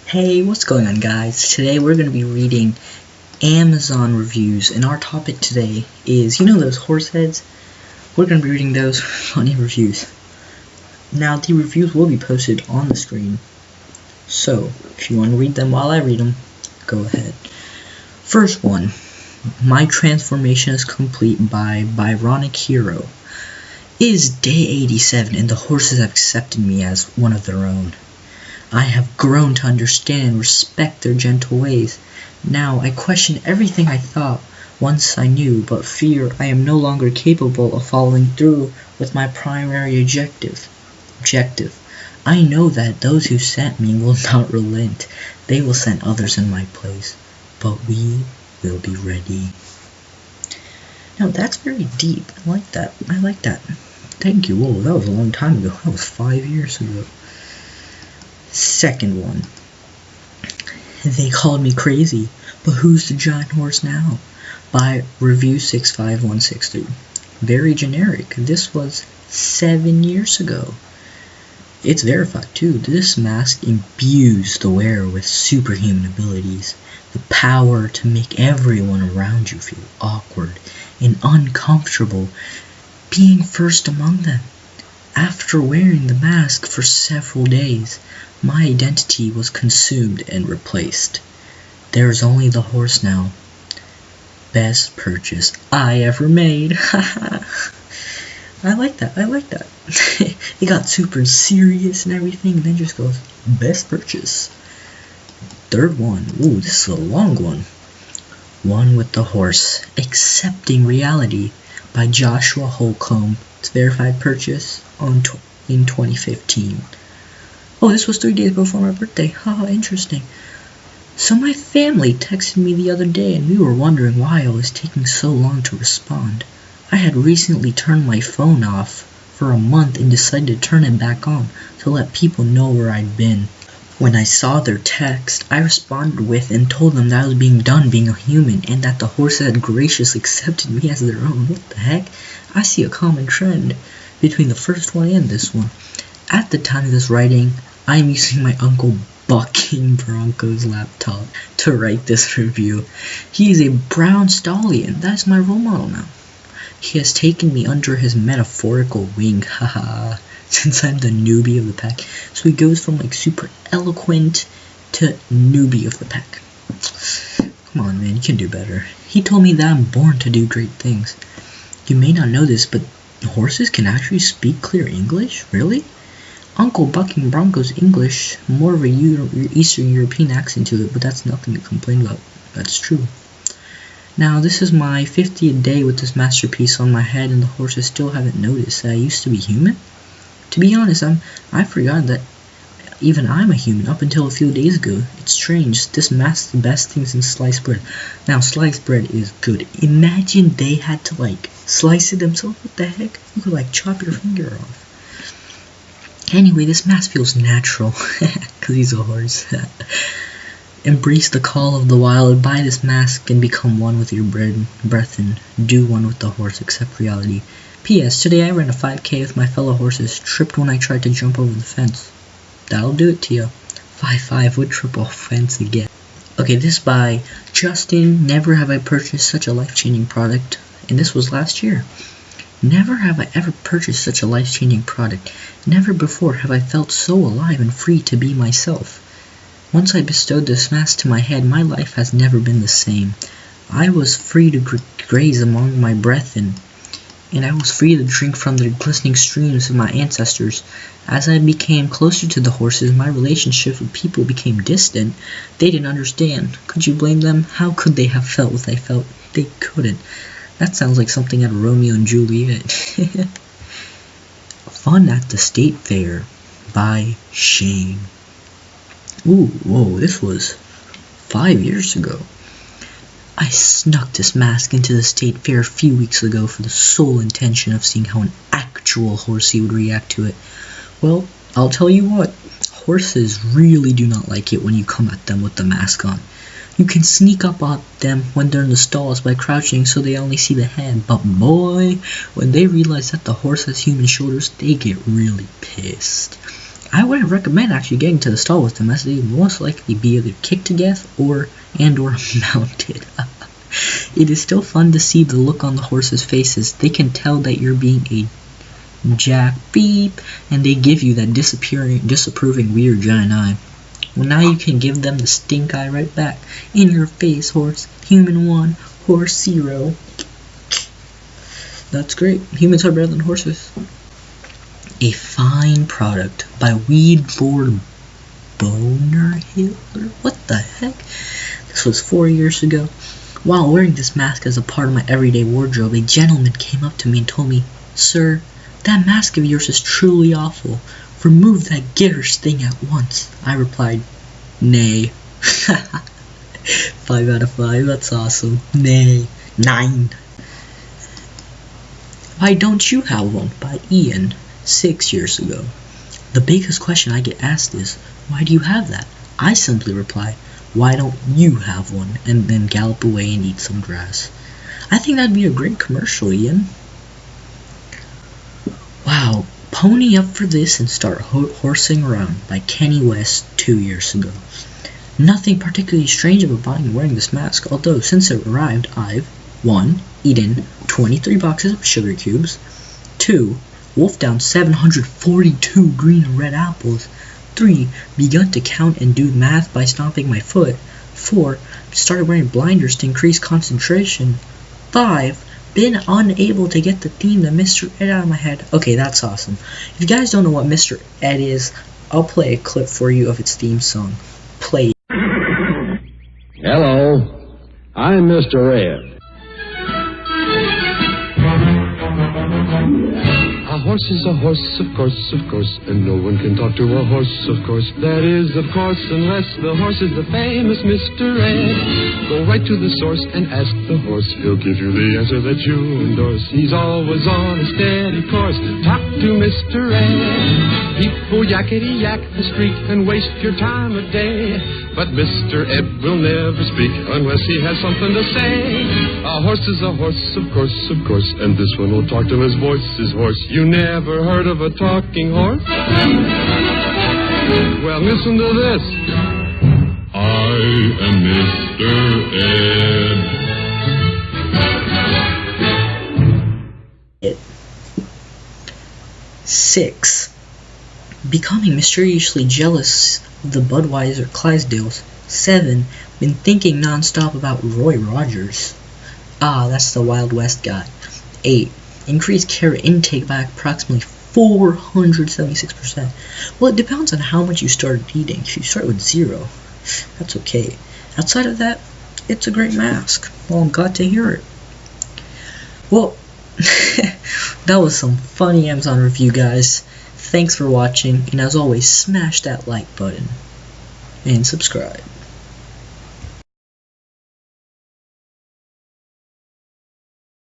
Hey, what's going on, guys? Today we're going to be reading Amazon reviews, and our topic today is, those horse heads? We're going to be reading those funny reviews. Now, the reviews will be posted on the screen, so if you want to read them while I read them, go ahead. First one, My Transformation is Complete by Byronic Hero. It is day 87, and the horses have accepted me as one of their own. I have grown to understand and respect their gentle ways. Now I question everything I thought once I knew, but fear I am no longer capable of following through with my primary objective. I know that those who sent me will not relent. They will send others in my place, but we will be ready. Now that's very deep. I like that. Thank you. Whoa, that was a long time ago. That was 5 years ago. Second one. They called me crazy, but who's the giant horse now? By Review 65163. Very generic. This was 7 years ago. It's verified too. This mask imbues the wearer with superhuman abilities, the power to make everyone around you feel awkward and uncomfortable, being first among them. After wearing the mask for several days, my identity was consumed and replaced. There is only the horse now. Best purchase I ever made. I like that. It got super serious and everything, and then just goes, best purchase. Third one. Ooh, this is a long one. One with the Horse, Accepting Reality by Joshua Holcomb. It's verified purchase in 2015. Oh, this was 3 days before my birthday. Haha, interesting. So my family texted me the other day and we were wondering why I was taking so long to respond. I had recently turned my phone off for a month and decided to turn it back on to let people know where I'd been. When I saw their text, I responded with and told them that I was being done being a human and that the horses had graciously accepted me as their own. What the heck? I see a common trend between the first one and this one. At the time of this writing, I am using my Uncle Bucking Bronco's laptop to write this review. He is a brown stallion. That is my role model now. He has taken me under his metaphorical wing, haha, since I'm the newbie of the pack. So he goes from like super eloquent to newbie of the pack. Come on, man, you can do better. He told me that I'm born to do great things. You may not know this, but horses can actually speak clear English? Really? Uncle Bucking Bronco's English, more of a Eastern European accent to it, but that's nothing to complain about. That's true. Now, this is my 50th day with this masterpiece on my head, and the horses still haven't noticed that I used to be human. To be honest, I forgot that even I'm a human up until a few days ago. It's strange. This mask's the best thing since sliced bread. Now, sliced bread is good. Imagine they had to, slice it themselves. What the heck? You could, chop your finger off. Anyway, this mask feels natural, because he's a horse. Embrace the call of the wild, buy this mask and become one with your breath and do one with the horse, accept reality. P.S. Today I ran a 5K with my fellow horses, tripped when I tried to jump over the fence. That'll do it to you. 5'5" would triple fence again. Okay, this by Justin. Never have I purchased such a life-changing product, and this was last year. Never have I ever purchased such a life-changing product. Never before have I felt so alive and free to be myself. Once I bestowed this mask to my head, my life has never been the same. I was free to graze among my brethren, and I was free to drink from the glistening streams of my ancestors. As I became closer to the horses, my relationships with people became distant. They didn't understand. Could you blame them? How could they have felt what I felt? They couldn't. That sounds like something out of Romeo and Juliet. Fun at the State Fair by Shane. Ooh, whoa, this was 5 years ago. I snuck this mask into the State Fair a few weeks ago for the sole intention of seeing how an actual horsey would react to it. Well, I'll tell you what, horses really do not like it when you come at them with the mask on. You can sneak up on them when they're in the stalls by crouching so they only see the head, but boy, when they realize that the horse has human shoulders, they get really pissed. I wouldn't recommend actually getting to the stall with them, as they would most likely be either kicked to death or mounted. It is still fun to see the look on the horses' faces. They can tell that you're being a jack beep, and they give you that disapproving weird giant eye. Well, now you can give them the stink eye right back. In your face, horse. Human 1, horse 0. That's great. Humans are better than horses. A fine product by Weed Lord Boner Hitler. What the heck? This was 4 years ago. While wearing this mask as a part of my everyday wardrobe, a gentleman came up to me and told me, "Sir, that mask of yours is truly awful. Remove that garish thing at once." I replied, "Nay." 5 out of 5, that's awesome. Nay. 9. Why Don't You Have One? By Ian. 6 years ago. The biggest question I get asked is, why do you have that? I simply reply, why don't you have one? And then gallop away and eat some grass. I think that'd be a great commercial, Ian. Wow, pony up for this and start horsing around by Kenny West 2 years ago. Nothing particularly strange about buying and wearing this mask, although since it arrived, I've 1. Eaten 23 boxes of sugar cubes, 2. Wolfed down 742 green and red apples, 3. Begun to count and do math by stomping my foot, 4. Started wearing blinders to increase concentration, 5. Been unable to get the theme to Mr. Ed out of my head. Okay, that's awesome. If you guys don't know what Mr. Ed is, I'll play a clip for you of its theme song. Play. Hello, I'm Mr. Ed. A horse is a horse, of course, and no one can talk to a horse, of course. That is, of course, unless the horse is the famous Mr. Ed. Go right to the source and ask the horse. He'll give you the answer that you endorse. He's always on a steady course. Talk to Mr. Ed. People yakety yak the street and waste your time a day. But Mr. Ed will never speak unless he has something to say. A horse is a horse, of course, and this one will talk till his voice is hoarse. You never heard of a talking horse? Well, listen to this. I am Mr. Ed. 6. Becoming mysteriously jealous of the Budweiser Clydesdales. 7. Been thinking non-stop about Roy Rogers. Ah, that's the Wild West guy. 8. Increased carrot intake by approximately 476%. Well, it depends on how much you started eating. If you start with 0, that's okay. Outside of that, it's a great mask. Well, I'm glad to hear it. Well, that was some funny Amazon review, guys. Thanks for watching, and as always, smash that like button and subscribe.